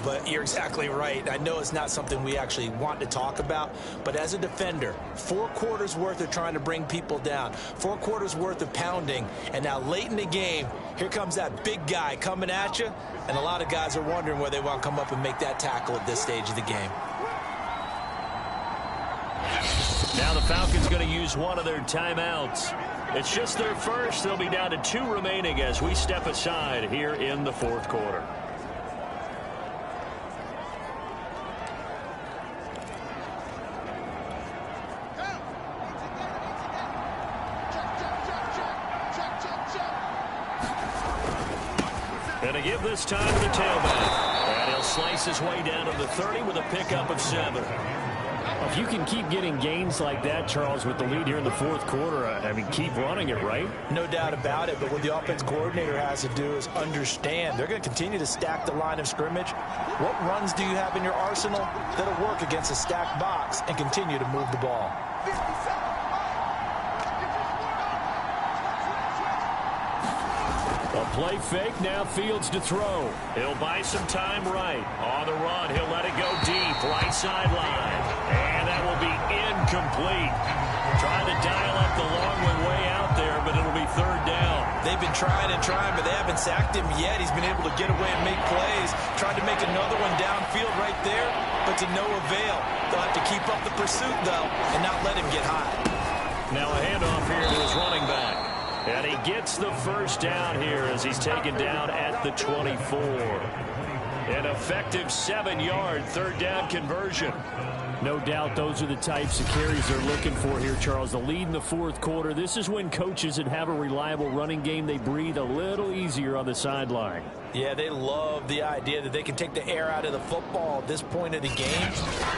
Speaker 3: but you're exactly right. I know it's not something we actually want to talk about, but as a defender, 4 quarters worth of trying to bring people down, 4 quarters worth of pounding, and now late in the game, here comes that big guy coming at you, and a lot of guys are wondering where they want to come up and make that tackle at this stage of the game.
Speaker 2: Now the Falcons going to use one of their timeouts. It's just their first. They'll be down to 2 remaining as we step aside here in the fourth quarter. And to give this time to the tailback. And he'll slice his way down to the 30 with a pickup of 7. If you can keep getting gains like that, Charles, with the lead here in the fourth quarter, I mean, keep running it, right?
Speaker 3: No doubt about it, but what the offense coordinator has to do is understand. They're going to continue to stack the line of scrimmage. What runs do you have in your arsenal that'll work against a stacked box and continue to move the ball?
Speaker 2: A play fake, now Fields to throw. He'll buy some time right. On the run, he'll let it go deep, right sideline. And that will be incomplete. Trying to dial up the long one way out there, but it'll be third down.
Speaker 3: They've been trying and trying, but they haven't sacked him yet. He's been able to get away and make plays. Tried to make another one downfield right there, but to no avail. They'll have to keep up the pursuit, though, and not let him get high.
Speaker 2: Now a handoff here to his running back. And he gets the first down here as he's taken down at the 24. An effective 7-yard third down conversion. No doubt those are the types of carries they're looking for here, Charles. The lead in the fourth quarter. This is when coaches that have a reliable running game, they breathe a little easier on the sideline.
Speaker 3: Yeah, they love the idea that they can take the air out of the football at this point of the game.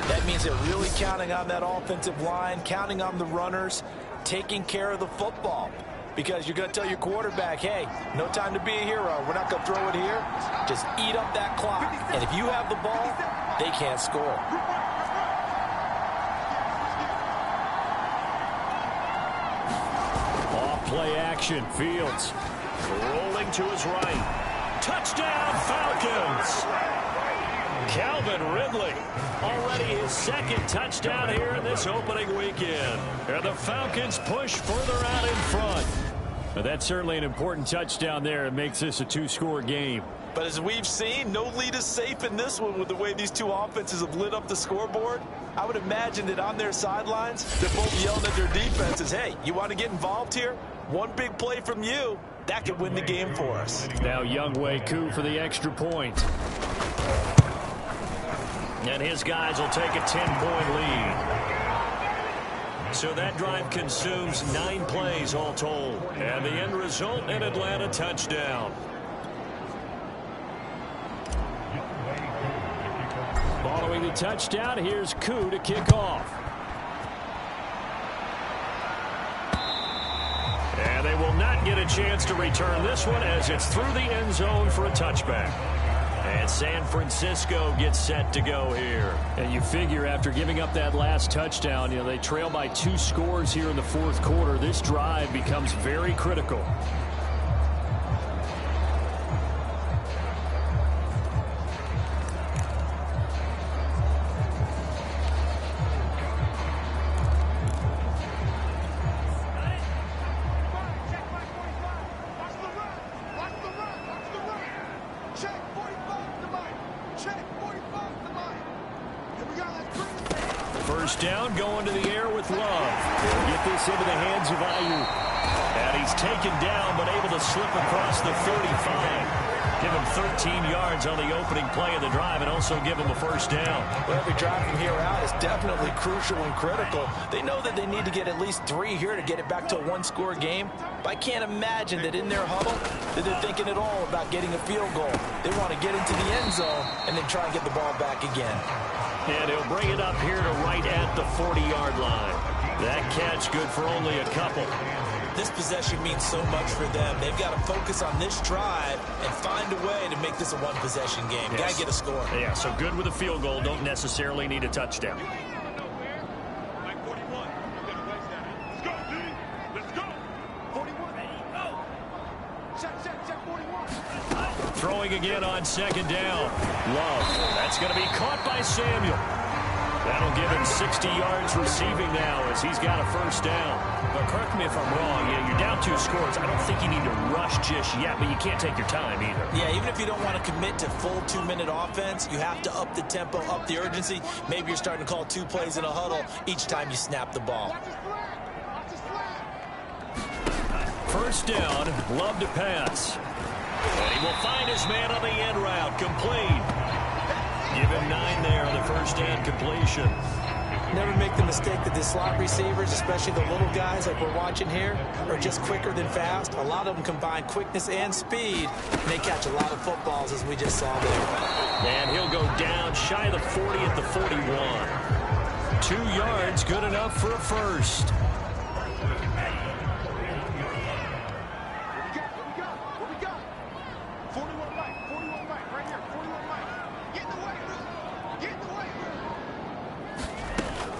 Speaker 3: That means they're really counting on that offensive line, counting on the runners, taking care of the football. Because you're going to tell your quarterback, hey, no time to be a hero. We're not going to throw it here. Just eat up that clock. And if you have the ball, they can't score.
Speaker 2: Play action. Fields rolling to his right. Touchdown, Falcons. Calvin Ridley. Already his second touchdown here in this opening weekend. And the Falcons push further out in front. But that's certainly an important touchdown there. It makes this a 2-score game.
Speaker 3: But as we've seen, no lead is safe in this one with the way these two offenses have lit up the scoreboard. I would imagine that on their sidelines, they're both yelling at their defenses, hey, you want to get involved here? One big play from you, that could win the game for us.
Speaker 2: Now Younghoe Koo for the extra point. And his guys will take a 10-point lead. So that drive consumes 9 plays all told. And the end result, an Atlanta touchdown. Following the touchdown, here's Koo to kick off. And they will not get a chance to return this one as it's through the end zone for a touchback. And San Francisco gets set to go here. And you figure after giving up that last touchdown, they trail by 2 scores here in the fourth quarter. This drive becomes very critical. First down, going to the air with Love. They'll get this into the hands of Ayuk. And he's taken down, but able to slip across the 35. Give him 13 yards on the opening play of the drive and also give him a first down.
Speaker 3: Well, every drive from here out is definitely crucial and critical. They know that they need to get at least 3 here to get it back to a 1-score game. But I can't imagine that in their huddle that they're thinking at all about getting a field goal. They want to get into the end zone and then try and get the ball back again.
Speaker 2: And he'll bring it up here to right at the 40-yard line. That catch good for only a couple.
Speaker 3: This possession means so much for them. They've got to focus on this drive and find a way to make this a one-possession game.
Speaker 2: Yes.
Speaker 3: Got to get a score.
Speaker 2: Yeah, so good with a field goal. Don't necessarily need a touchdown. Throwing again on second down. Love. That's going to be caught by Samuel. That'll give him 60 yards receiving now as he's got a first down. But correct me if I'm wrong. You're down 2 scores. I don't think you need to rush just yet, but you can't take your time either.
Speaker 3: Yeah, even if you don't want to commit to full 2-minute offense, you have to up the tempo, up the urgency. Maybe you're starting to call 2 plays in a huddle each time you snap the ball.
Speaker 2: First down, Love to pass. And he will find his man on the end route, complete. Give him 9 there on the first down completion.
Speaker 3: Never make the mistake that the slot receivers, especially the little guys like we're watching here, are just quicker than fast. A lot of them combine quickness and speed, and they catch a lot of footballs, as we just saw there.
Speaker 2: And he'll go down shy of the 40 at the 41. 2 yards, good enough for a first.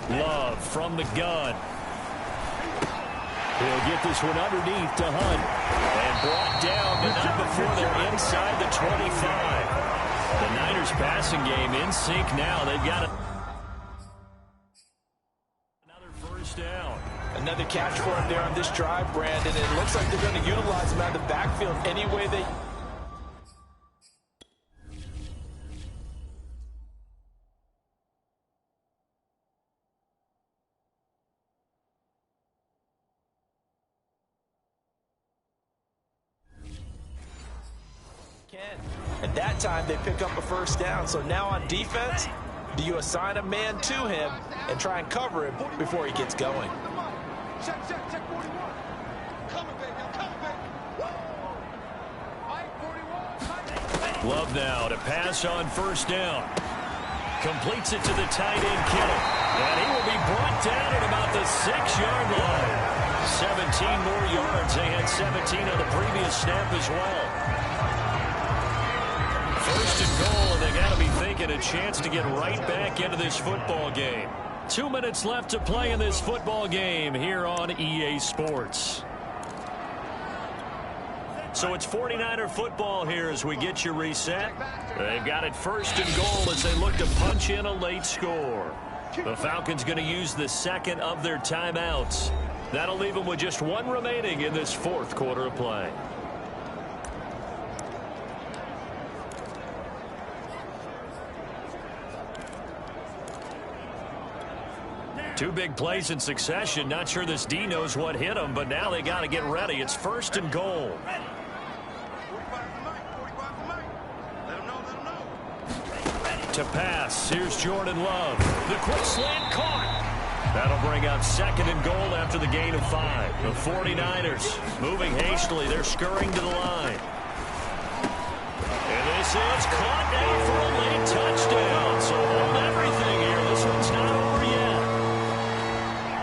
Speaker 2: Love from the gun. He'll get this one underneath to Hunt. And brought down, but not before they're inside the 25. The Niners passing game in sync now. They've got another first down.
Speaker 3: Another catch for him there on this drive, Brandon. It looks like they're going to utilize him out of the backfield any way they... And that time they pick up a first down. So now on defense, do you assign a man to him and try and cover him before he gets going?
Speaker 4: Check 41. Coming, baby. I'm coming, baby. Woo! Mike 41.
Speaker 2: Love now to pass on first down. Completes it to the tight end, Kittle. And he will be brought down at about the 6-yard line. 17 more yards. They had 17 on the previous snap as well. First and goal, and they got to be thinking a chance to get right back into this football game. 2 minutes left to play in this football game here on EA Sports. So it's 49er football here as we get you reset. They've got it first and goal as they look to punch in a late score. The Falcons going to use the second of their timeouts. That'll leave them with just one remaining in this fourth quarter of play. Two big plays in succession. Not sure this D knows what hit him, but now they got to get ready. It's first and goal. To pass, here's Jordan Love. The quick slant caught. That'll bring up second and goal after the gain of 5. The 49ers moving hastily. They're scurrying to the line. And this is caught now for a late touchdown. So hold everything here. This one's not over yet.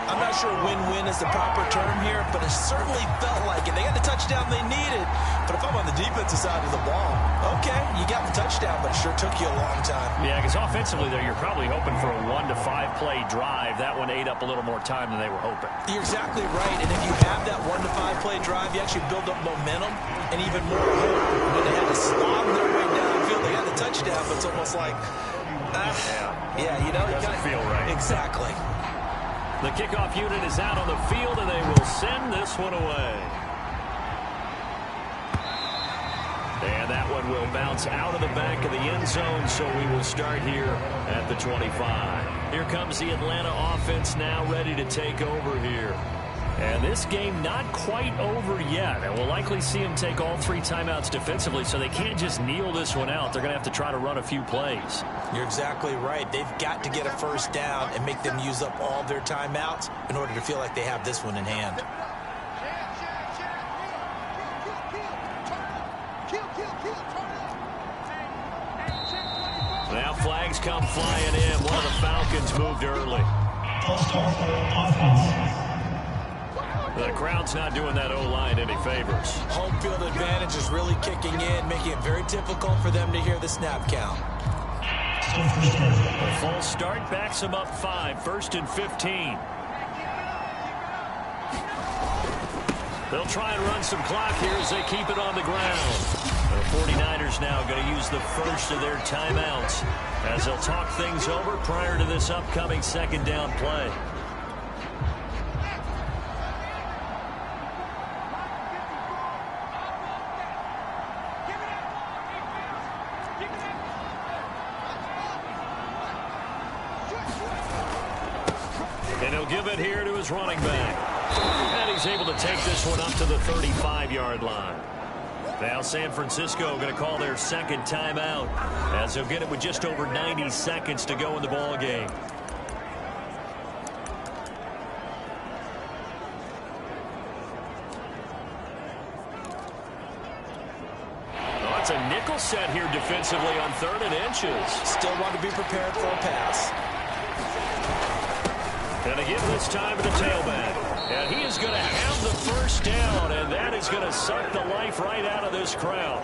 Speaker 3: I'm not sure win-win is the proper term here, but it certainly felt like it. They got the touchdown they needed, but if I'm on the defensive side of the ball, okay, you got the touchdown, but it sure took you a long time.
Speaker 2: Yeah, because offensively there, you're probably hoping for a 1 to 5 play drive. That one ate up a little more time than they were hoping.
Speaker 3: You're exactly right, and if you have that 1 to 5 play drive, you actually build up momentum and even more hope. When they had to slob their way downfield, they got the touchdown, but it's almost like, you know,
Speaker 2: doesn't feel right.
Speaker 3: Exactly.
Speaker 2: The kickoff unit is out on the field, and they will send this one away. And that one will bounce out of the back of the end zone, so we will start here at the 25. Here comes the Atlanta offense now ready to take over here. And this game not quite over yet. And we'll likely see them take all 3 timeouts defensively, so they can't just kneel this one out. They're going to have to try to run a few plays.
Speaker 3: You're exactly right. They've got to get a first down and make them use up all their timeouts in order to feel like they have this one in hand.
Speaker 2: Now flags come flying in. One of the Falcons moved early. The crowd's not doing that O-line any favors.
Speaker 3: Home field advantage is really kicking in, making it very difficult for them to hear the snap count.
Speaker 2: A false start backs them up 5, first and 15. They'll try and run some clock here as they keep it on the ground. The 49ers now going to use the first of their timeouts as they'll talk things over prior to this upcoming second down play. And he'll give it here to his running back. And he's able to take this one up to the 35-yard line. Now San Francisco going to call their second timeout as they'll get it with just over 90 seconds to go in the ball game. Oh, it's a nickel set here defensively on 3rd and inches.
Speaker 3: Still want to be prepared for a pass.
Speaker 2: And again this time to the tailback. And he is going to have the first down, and that is going to suck the life right out of this crowd.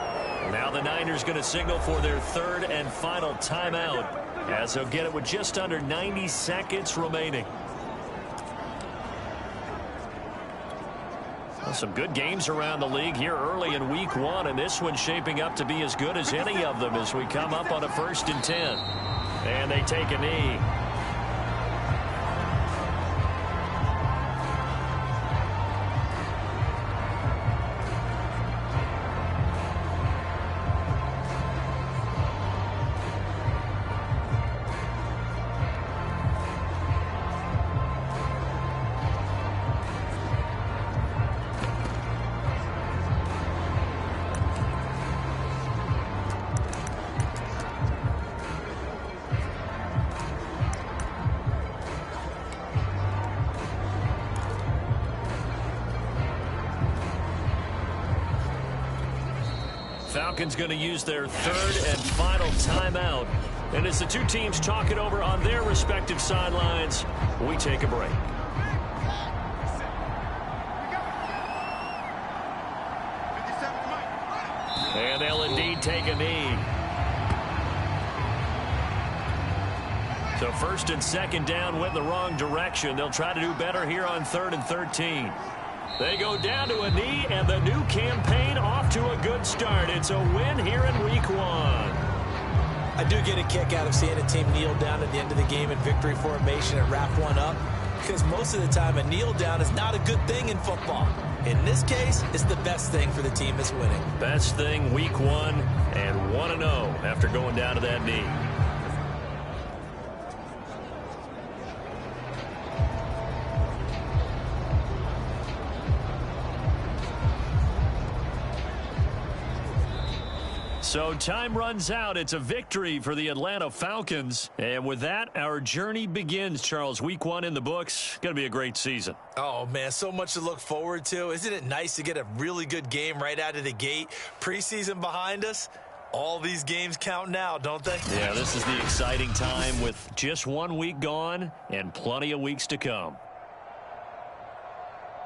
Speaker 2: Now the Niners going to signal for their 3rd and final timeout as they'll get it with just under 90 seconds remaining. Well, some good games around the league here early in week 1, and this one's shaping up to be as good as any of them as we come up on a 1st and 10. And they take a knee. Falcons going to use their third and final timeout. And as the two teams talk it over on their respective sidelines, we take a break. And they'll indeed take a knee. So first and second down went in the wrong direction. They'll try to do better here on 3rd and 13. They go down to a knee, and the new campaign off to a good start. It's a win here in Week 1.
Speaker 3: I do get a kick out of seeing a team kneel down at the end of the game in victory formation and wrap one up, because most of the time a kneel down is not a good thing in football. In this case, it's the best thing for the team that's winning.
Speaker 2: Best thing Week 1 and 1-0 after going down to that knee. So time runs out. It's a victory for the Atlanta Falcons. And with that, our journey begins, Charles. Week 1 in the books. Going to be a great season.
Speaker 3: Oh, man, so much to look forward to. Isn't it nice to get a really good game right out of the gate? Preseason behind us. All these games count now, don't they?
Speaker 2: Yeah, this is the exciting time with just 1 week gone and plenty of weeks to come.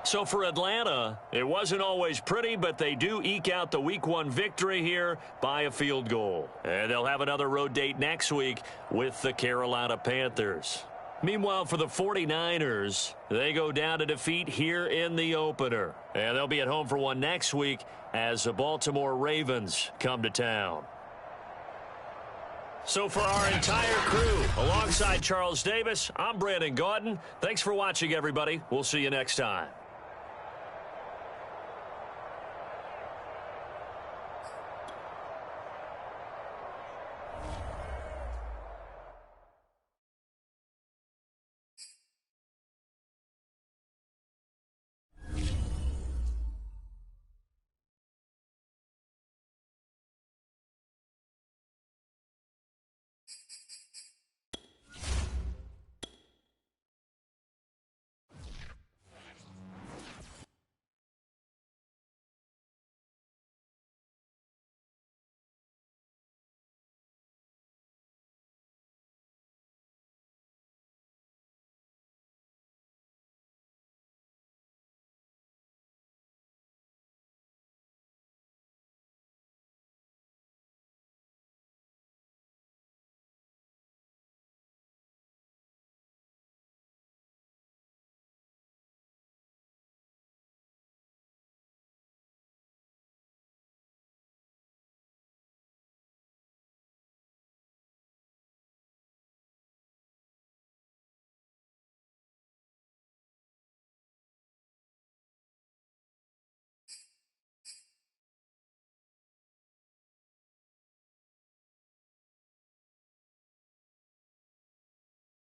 Speaker 2: So for Atlanta, it wasn't always pretty, but they do eke out the Week 1 victory here by a field goal. And they'll have another road date next week with the Carolina Panthers. Meanwhile, for the 49ers, they go down to defeat here in the opener. And they'll be at home for one next week as the Baltimore Ravens come to town. So for our entire crew, alongside Charles Davis, I'm Brandon Gaudin. Thanks for watching, everybody. We'll see you next time.